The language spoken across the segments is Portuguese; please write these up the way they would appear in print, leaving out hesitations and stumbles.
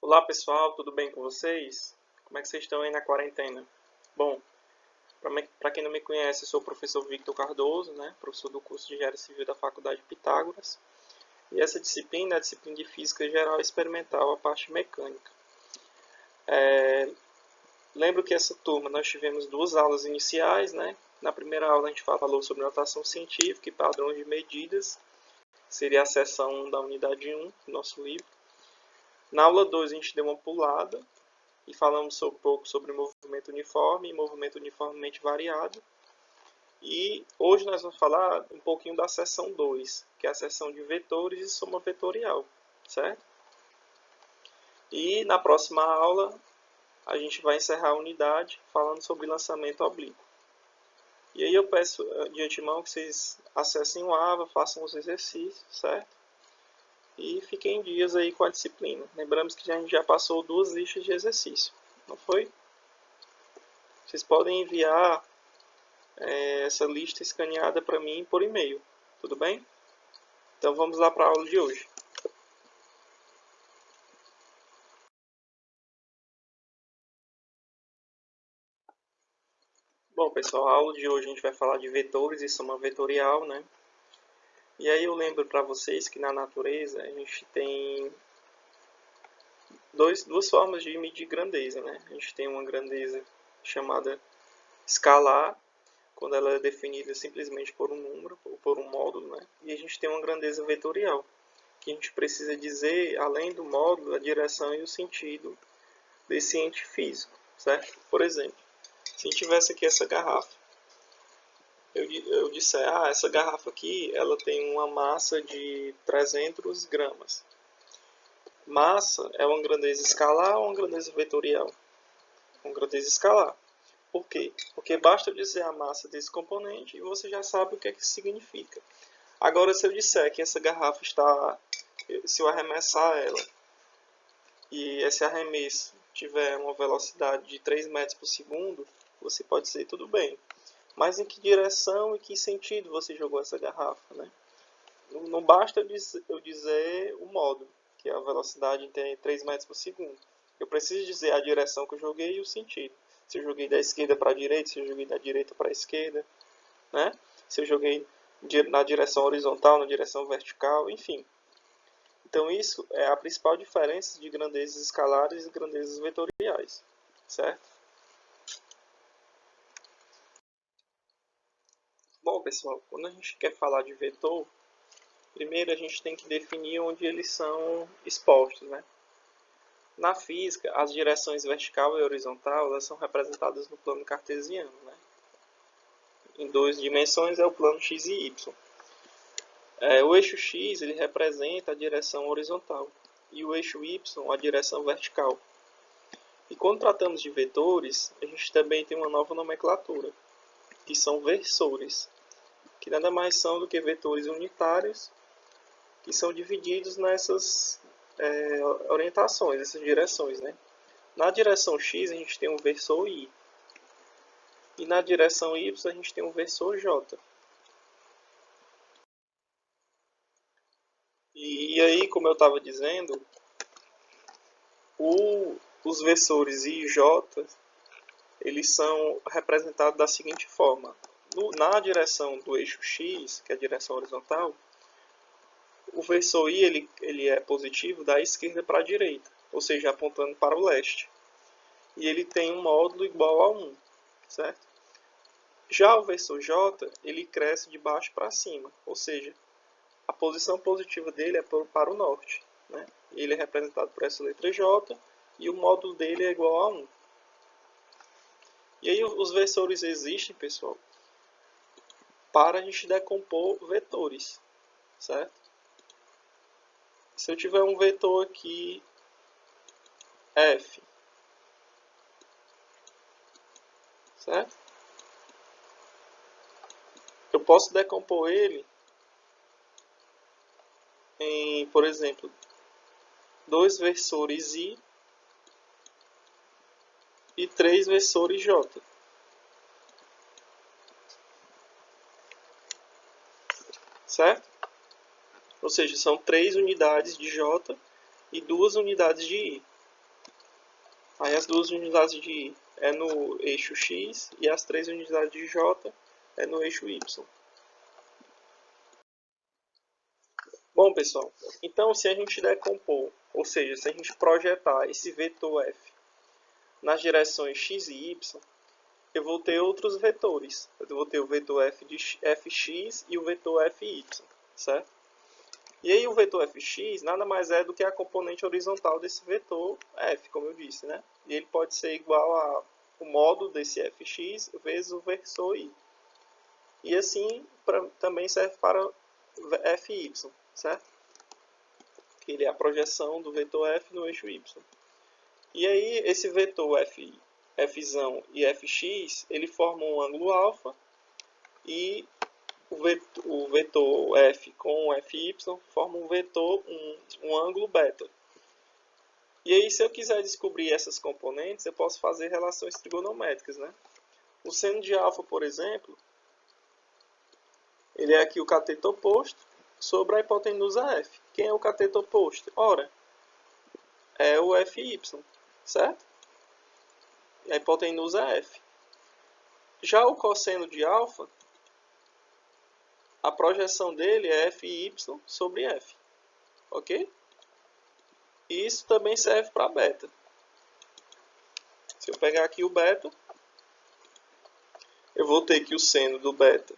Olá pessoal, tudo bem com vocês? Como é que vocês estão aí na quarentena? Bom, para quem não me conhece, eu sou o professor Victor Cardoso, professor do curso de Engenharia Civil da Faculdade Pitágoras. E essa disciplina é a disciplina de Física Geral e Experimental, a parte mecânica. Lembro que essa turma nós tivemos duas aulas iniciais, né? Na primeira aula a gente falou sobre notação científica e padrões de medidas, seria a seção 1 da unidade 1 do nosso livro. Na aula 2 a gente deu uma pulada e falamos um pouco sobre movimento uniforme e movimento uniformemente variado. E hoje nós vamos falar um pouquinho da seção 2, que é a seção de vetores e soma vetorial, certo? E na próxima aula a gente vai encerrar a unidade falando sobre lançamento oblíquo. E aí eu peço de antemão que vocês acessem o AVA, façam os exercícios, certo? E fiquem em dias aí com a disciplina. Lembramos que a gente já passou 2 listas de exercício, não foi? Vocês podem enviar essa lista escaneada para mim por e-mail, tudo bem? Então vamos lá para a aula de hoje. Bom pessoal, a aula de hoje a gente vai falar de vetores e soma vetorial, né? E aí eu lembro para vocês que na natureza a gente tem duas formas de medir grandeza, né? A gente tem uma grandeza chamada escalar, quando ela é definida simplesmente por um número ou por um módulo, né? E a gente tem uma grandeza vetorial, que a gente precisa dizer, além do módulo, a direção e o sentido desse ente físico, certo? Por exemplo, se eu tivesse aqui essa garrafa, eu disser, essa garrafa aqui, ela tem uma massa de 300 gramas. Massa é uma grandeza escalar ou uma grandeza vetorial? Uma grandeza escalar. Por quê? Porque basta eu dizer a massa desse componente e você já sabe o que é que significa. Agora, se eu disser que essa garrafa está, se eu arremessar ela e esse arremesso tiver uma velocidade de 3 metros por segundo, você pode dizer tudo bem. Mas em que direção e que sentido você jogou essa garrafa, né? Não basta eu dizer o modo, que é a velocidade em 3 metros por segundo. Eu preciso dizer a direção que eu joguei e o sentido. Se eu joguei da esquerda para a direita, se eu joguei da direita para a esquerda, né? Se eu joguei na direção horizontal, na direção vertical, enfim. Então isso é a principal diferença de grandezas escalares e grandezas vetoriais, certo? Bom, pessoal, quando a gente quer falar de vetor, primeiro a gente tem que definir onde eles são expostos, né? Na física, as direções vertical e horizontal elas são representadas no plano cartesiano, né? Em 2 dimensões é o plano x e y. O eixo x ele representa a direção horizontal e o eixo y a direção vertical. E quando tratamos de vetores, a gente também tem uma nova nomenclatura, que são versores, que nada mais são do que vetores unitários, que são divididos nessas orientações, essas direções, né? Na direção x a gente tem um versor y, e na direção y a gente tem um versor j. E aí, como eu estava dizendo, os versores I e J eles são representados da seguinte forma. Na direção do eixo X, que é a direção horizontal, o versor I ele é positivo da esquerda para a direita, ou seja, apontando para o leste. E ele tem um módulo igual a 1, certo? Já o versor J, ele cresce de baixo para cima, ou seja, a posição positiva dele é para o norte, né? Ele é representado por essa letra J e o módulo dele é igual a 1. E aí os versores existem, pessoal, para a gente decompor vetores, certo? Se eu tiver um vetor aqui, f, certo? Eu posso decompor ele em, por exemplo, 2 versores i e 3 versores j. Certo? Ou seja, são 3 unidades de j e 2 unidades de i. Aí as 2 unidades de I é no eixo X e as 3 unidades de J é no eixo Y. Bom, pessoal, então se a gente decompor, ou seja, se a gente projetar esse vetor F nas direções X e Y, eu vou ter outros vetores. Eu vou ter o vetor F de Fx e o vetor Fy, certo? E aí o vetor Fx nada mais é do que a componente horizontal desse vetor F, como eu disse, né? E ele pode ser igual ao módulo desse Fx vezes o versor Y. E assim também serve para Fy, certo? Que ele é a projeção do vetor F no eixo Y. E aí esse vetor Fzão e Fx, ele forma um ângulo alfa e o vetor F com Fy forma um ângulo beta. E aí, se eu quiser descobrir essas componentes, eu posso fazer relações trigonométricas, né? O seno de alfa, por exemplo, ele é aqui o cateto oposto sobre a hipotenusa F. Quem é o cateto oposto? Ora, é o Fy, certo? E a hipotenusa é F. Já o cosseno de alfa, a projeção dele é Fy sobre F. Ok? E isso também serve para beta. Se eu pegar aqui o beta, eu vou ter que o seno do beta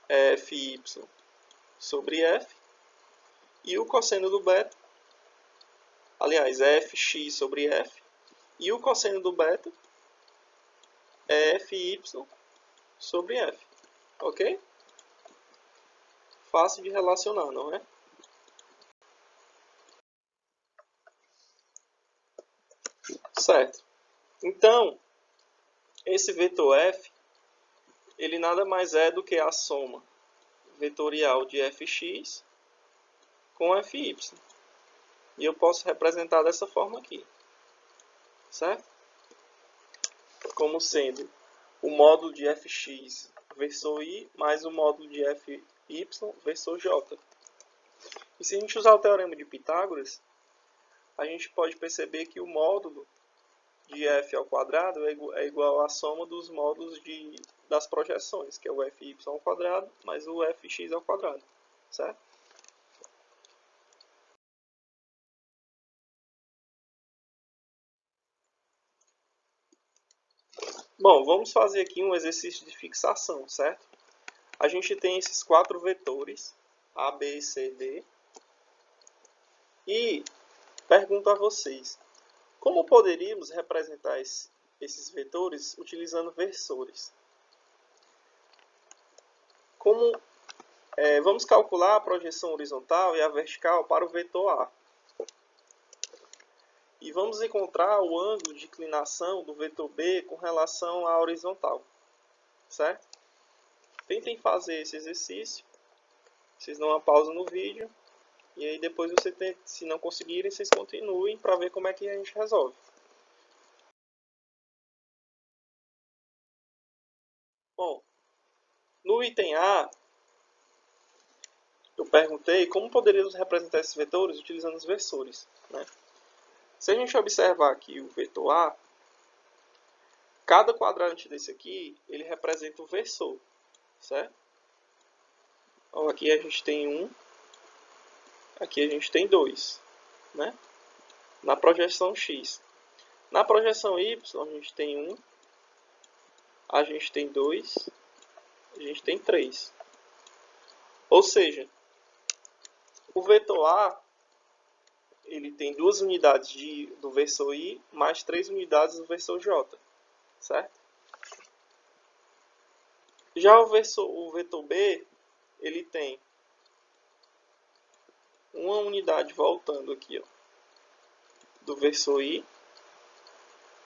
é Fy sobre F. E o cosseno do beta, aliás, é Fx sobre F. E o cosseno do beta é Fy sobre F. Ok? Fácil de relacionar, não é? Certo. Então, esse vetor F, ele nada mais é do que a soma vetorial de Fx com Fy. E eu posso representar dessa forma aqui. Certo? Como sendo o módulo de Fx versor I mais o módulo de Fy versor J. E se a gente usar o teorema de Pitágoras, a gente pode perceber que o módulo de f ao quadrado é igual à soma dos módulos das projeções, que é o Fy ao quadrado mais o Fx ao quadrado, certo? Bom, vamos fazer aqui um exercício de fixação, certo? A gente tem esses 4 vetores, A, B, C, D, e pergunto a vocês, como poderíamos representar esses vetores utilizando versores? Vamos calcular a projeção horizontal e a vertical para o vetor A. E vamos encontrar o ângulo de inclinação do vetor B com relação à horizontal. Certo? Tentem fazer esse exercício. Vocês dão uma pausa no vídeo. E aí depois se não conseguirem, vocês continuem para ver como é que a gente resolve. Bom, no item A, eu perguntei como poderíamos representar esses vetores utilizando os versores. Né? Se a gente observar aqui o vetor A, cada quadrante desse aqui, ele representa o versor. Certo? Então, aqui a gente tem 1, aqui a gente tem 2. Né? Na projeção X. Na projeção Y, a gente tem 1, a gente tem 2, a gente tem 3. Ou seja, o vetor A, ele tem 2 unidades do versor I mais 3 unidades do versor J. Certo? Já o vetor B, ele tem uma unidade voltando aqui, ó, do versor I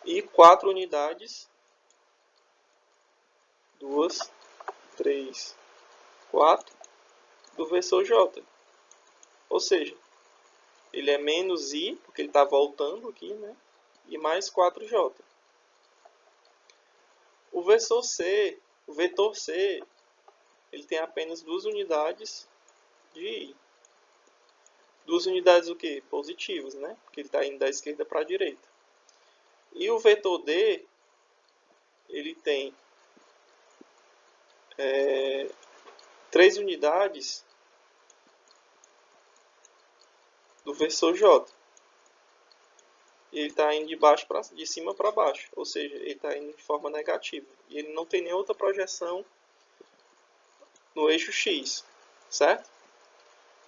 e 4 unidades, 2, 3, 4, do versor J. Ou seja, ele é menos I, porque ele está voltando aqui, né? E mais 4J. O vetor C, ele tem apenas 2 unidades de I. 2 unidades o quê? Positivas, né? Porque ele está indo da esquerda para a direita. E o vetor D, ele tem 3 unidades do vetor J. Ele está indo de cima para baixo, ou seja, ele está indo de forma negativa. E ele não tem nenhuma outra projeção no eixo X, certo?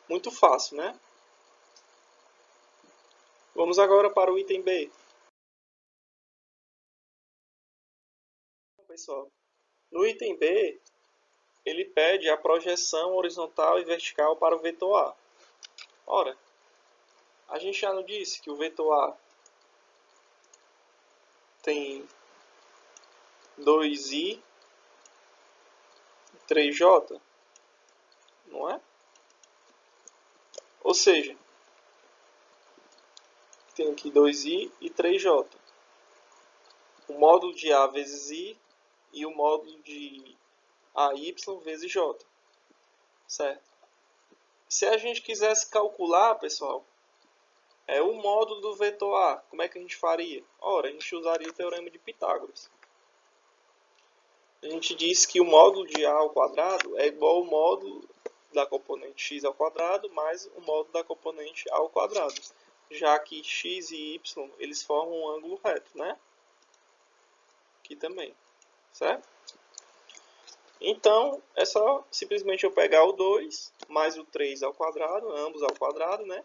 Muito fácil, né? Vamos agora para o item B. Pessoal, no item B, ele pede a projeção horizontal e vertical para o vetor A. Ora, a gente já não disse que o vetor A tem 2i e 3j, não é? Ou seja, tem aqui 2i e 3j. O módulo de A vezes i e o módulo de AY vezes j. Certo? Se a gente quisesse calcular, pessoal, o módulo do vetor A, como é que a gente faria? Ora, a gente usaria o teorema de Pitágoras. A gente disse que o módulo de A ao quadrado é igual ao módulo da componente x ao quadrado mais o módulo da componente A ao quadrado, já que x e y eles formam um ângulo reto, né? Aqui também, certo? Então, é só simplesmente eu pegar o 2 mais o 3 ao quadrado, ambos ao quadrado, né?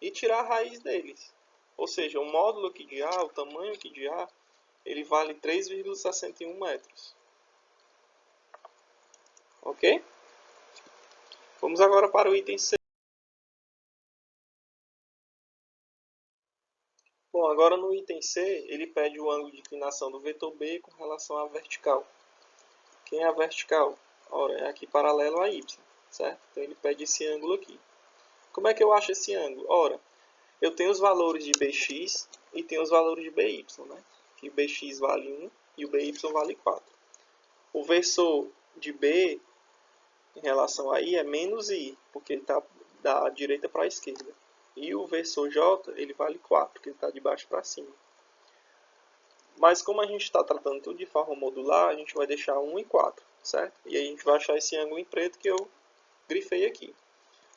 E tirar a raiz deles. Ou seja, o módulo aqui de A, o tamanho aqui de A, ele vale 3,61 metros. Ok? Vamos agora para o item C. Bom, agora no item C, ele pede o ângulo de inclinação do vetor B com relação à vertical. Quem é a vertical? Ora, é aqui paralelo a y, certo? Então ele pede esse ângulo aqui. Como é que eu acho esse ângulo? Ora, eu tenho os valores de bx e tenho os valores de by, né? Que bx vale 1 e o by vale 4. O versor de b em relação a i é menos i, porque ele está da direita para a esquerda. E o versor j, ele vale 4, porque ele está de baixo para cima. Mas como a gente está tratando tudo de forma modular, a gente vai deixar 1 e 4, certo? E aí a gente vai achar esse ângulo em preto que eu grifei aqui.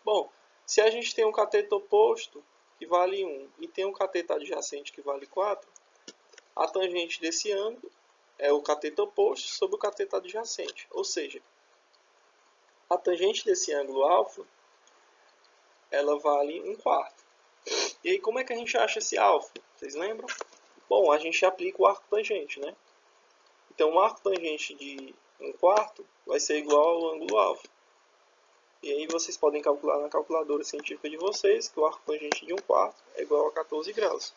Bom, se a gente tem um cateto oposto que vale 1 e tem um cateto adjacente que vale 4, a tangente desse ângulo é o cateto oposto sobre o cateto adjacente. Ou seja, a tangente desse ângulo alfa, ela vale 1/4. E aí como é que a gente acha esse alfa? Vocês lembram? Bom, a gente aplica o arco tangente, né? Então o arco tangente de 1/4 vai ser igual ao ângulo alfa. E aí vocês podem calcular na calculadora científica de vocês que o arco tangente de 1/4 é igual a 14 graus.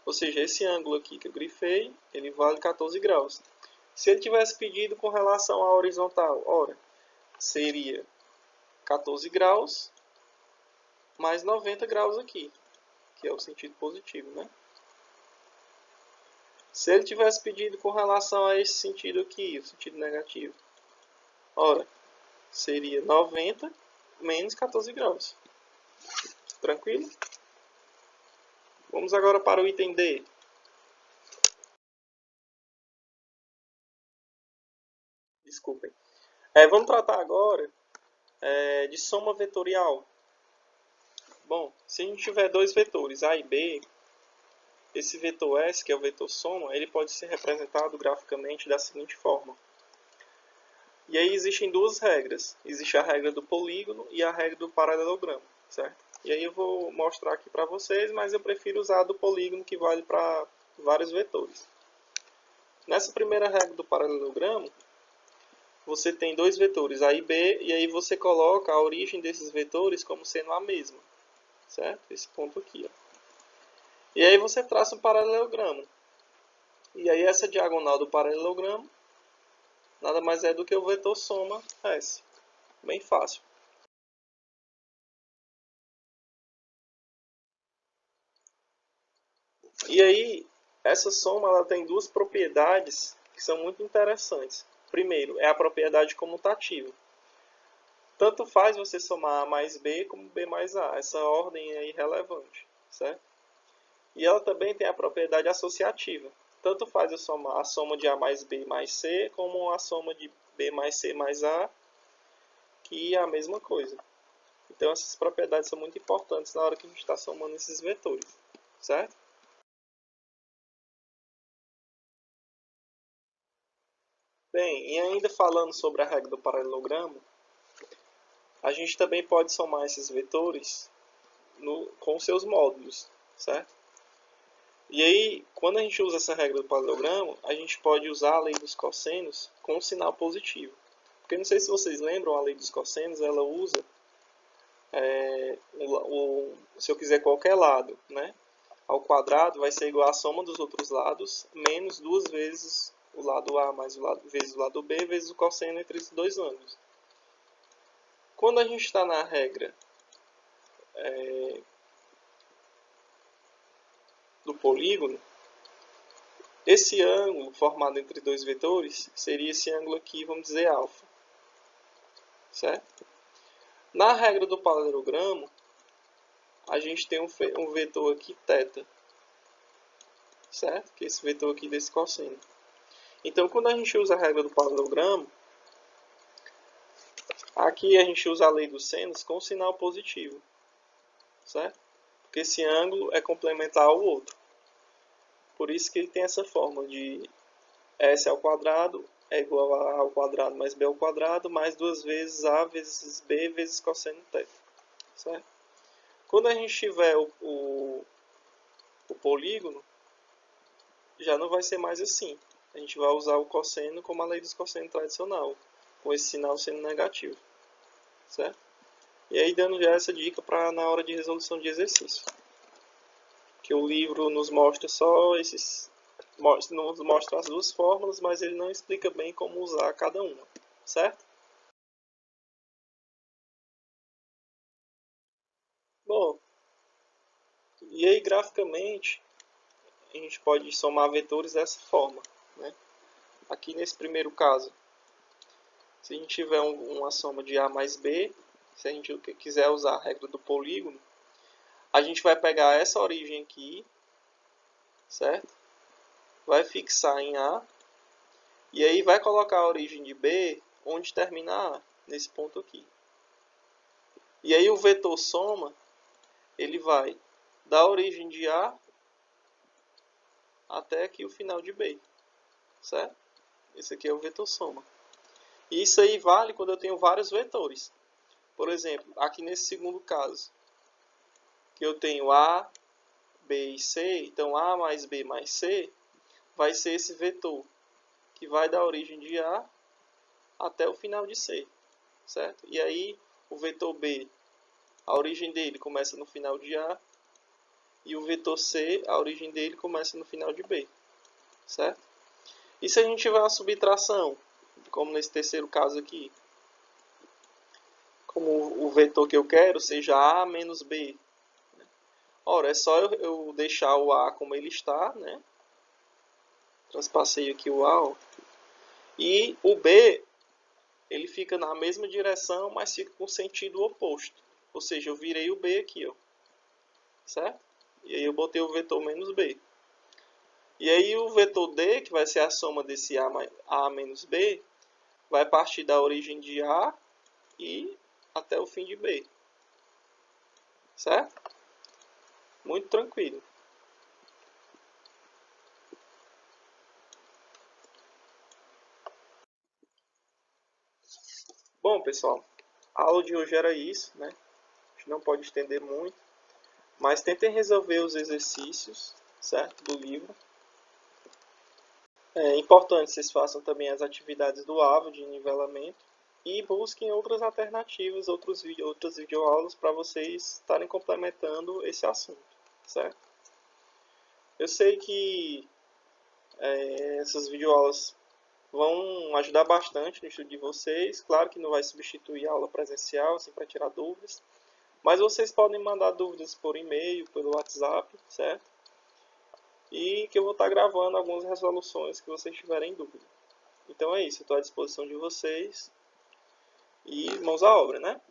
Ou seja, esse ângulo aqui que eu grifei, ele vale 14 graus. Se ele tivesse pedido com relação à horizontal, ora, seria 14 graus mais 90 graus aqui, que é o sentido positivo, né? Se ele tivesse pedido com relação a esse sentido aqui, o sentido negativo, ora, seria 90 menos 14 graus. Tranquilo? Vamos agora para o item D. Desculpem. Vamos tratar agora de soma vetorial. Bom, se a gente tiver dois vetores A e B, esse vetor S, que é o vetor soma, ele pode ser representado graficamente da seguinte forma. E aí existem duas regras. Existe a regra do polígono e a regra do paralelogramo, certo? E aí eu vou mostrar aqui para vocês, mas eu prefiro usar a do polígono, que vale para vários vetores. Nessa primeira regra do paralelogramo, você tem dois vetores A e B, e aí você coloca a origem desses vetores como sendo a mesma, certo? Esse ponto aqui, ó. E aí você traça um paralelogramo. E aí essa diagonal do paralelogramo nada mais é do que o vetor soma S. Bem fácil. E aí, essa soma ela tem duas propriedades que são muito interessantes. Primeiro, é a propriedade comutativa. Tanto faz você somar A mais B como B mais A. Essa ordem é irrelevante, certo? E ela também tem a propriedade associativa. Tanto faz eu somar a soma de A mais B mais C, como a soma de B mais C mais A, que é a mesma coisa. Então essas propriedades são muito importantes na hora que a gente está somando esses vetores, certo? Bem, e ainda falando sobre a regra do paralelogramo, a gente também pode somar esses vetores com seus módulos, certo? E aí, quando a gente usa essa regra do paralelogramo, a gente pode usar a lei dos cossenos com um sinal positivo. Porque não sei se vocês lembram, a lei dos cossenos, ela usa, se eu quiser qualquer lado, né, ao quadrado vai ser igual à soma dos outros lados, menos duas vezes o lado A mais vezes o lado B, vezes o cosseno entre esses dois ângulos. Quando a gente está na regra do polígono, esse ângulo formado entre dois vetores seria esse ângulo aqui, vamos dizer alfa, certo? Na regra do paralelogramo, a gente tem um vetor aqui θ, certo? Que é esse vetor aqui desse cosseno. Então, quando a gente usa a regra do paralelogramo, aqui a gente usa a lei dos senos com sinal positivo, certo? Porque esse ângulo é complementar ao outro. Por isso que ele tem essa forma de S ao quadrado é igual a A ao quadrado mais B ao quadrado, mais duas vezes A vezes B vezes cosseno θ, certo? Quando a gente tiver o polígono, já não vai ser mais assim. A gente vai usar o cosseno como a lei dos cossenos tradicional, com esse sinal sendo negativo, certo? E aí dando já essa dica para na hora de resolução de exercício, que o livro nos mostra só nos mostra as duas fórmulas, mas ele não explica bem como usar cada uma, certo? Bom, e aí graficamente a gente pode somar vetores dessa forma, né? Aqui nesse primeiro caso, se a gente tiver uma soma de A mais B, se a gente quiser usar a regra do polígono, a gente vai pegar essa origem aqui, certo? Vai fixar em A, e aí vai colocar a origem de B onde termina A, nesse ponto aqui. E aí o vetor soma, ele vai da origem de A até aqui o final de B, certo? Esse aqui é o vetor soma. E isso aí vale quando eu tenho vários vetores. Por exemplo, aqui nesse segundo caso, que eu tenho A, B e C, então A mais B mais C vai ser esse vetor que vai da origem de A até o final de C, certo? E aí o vetor B, a origem dele começa no final de A, e o vetor C, a origem dele começa no final de B, certo? E se a gente tiver uma subtração, como nesse terceiro caso aqui, como o vetor que eu quero seja A menos B, ora, é só eu deixar o A como ele está, né? Transpassei aqui o A, ó. E o B, ele fica na mesma direção, mas fica com sentido oposto. Ou seja, eu virei o B aqui, ó. Certo? E aí eu botei o vetor menos B. E aí o vetor D, que vai ser a soma desse A menos B, vai partir da origem de A e até o fim de B. Certo? Muito tranquilo. Bom, pessoal, a aula de hoje era isso, né? A gente não pode estender muito, mas tentem resolver os exercícios, certo? Do livro. É importante que vocês façam também as atividades do AVO de nivelamento e busquem outras alternativas, outras videoaulas para vocês estarem complementando esse assunto, certo? Eu sei que essas videoaulas vão ajudar bastante no estudo de vocês. Claro que não vai substituir a aula presencial, assim, para tirar dúvidas. Mas vocês podem mandar dúvidas por e-mail, pelo WhatsApp, certo? E que eu vou estar gravando algumas resoluções que vocês tiverem dúvida. Então é isso, eu estou à disposição de vocês. E mãos à obra, né?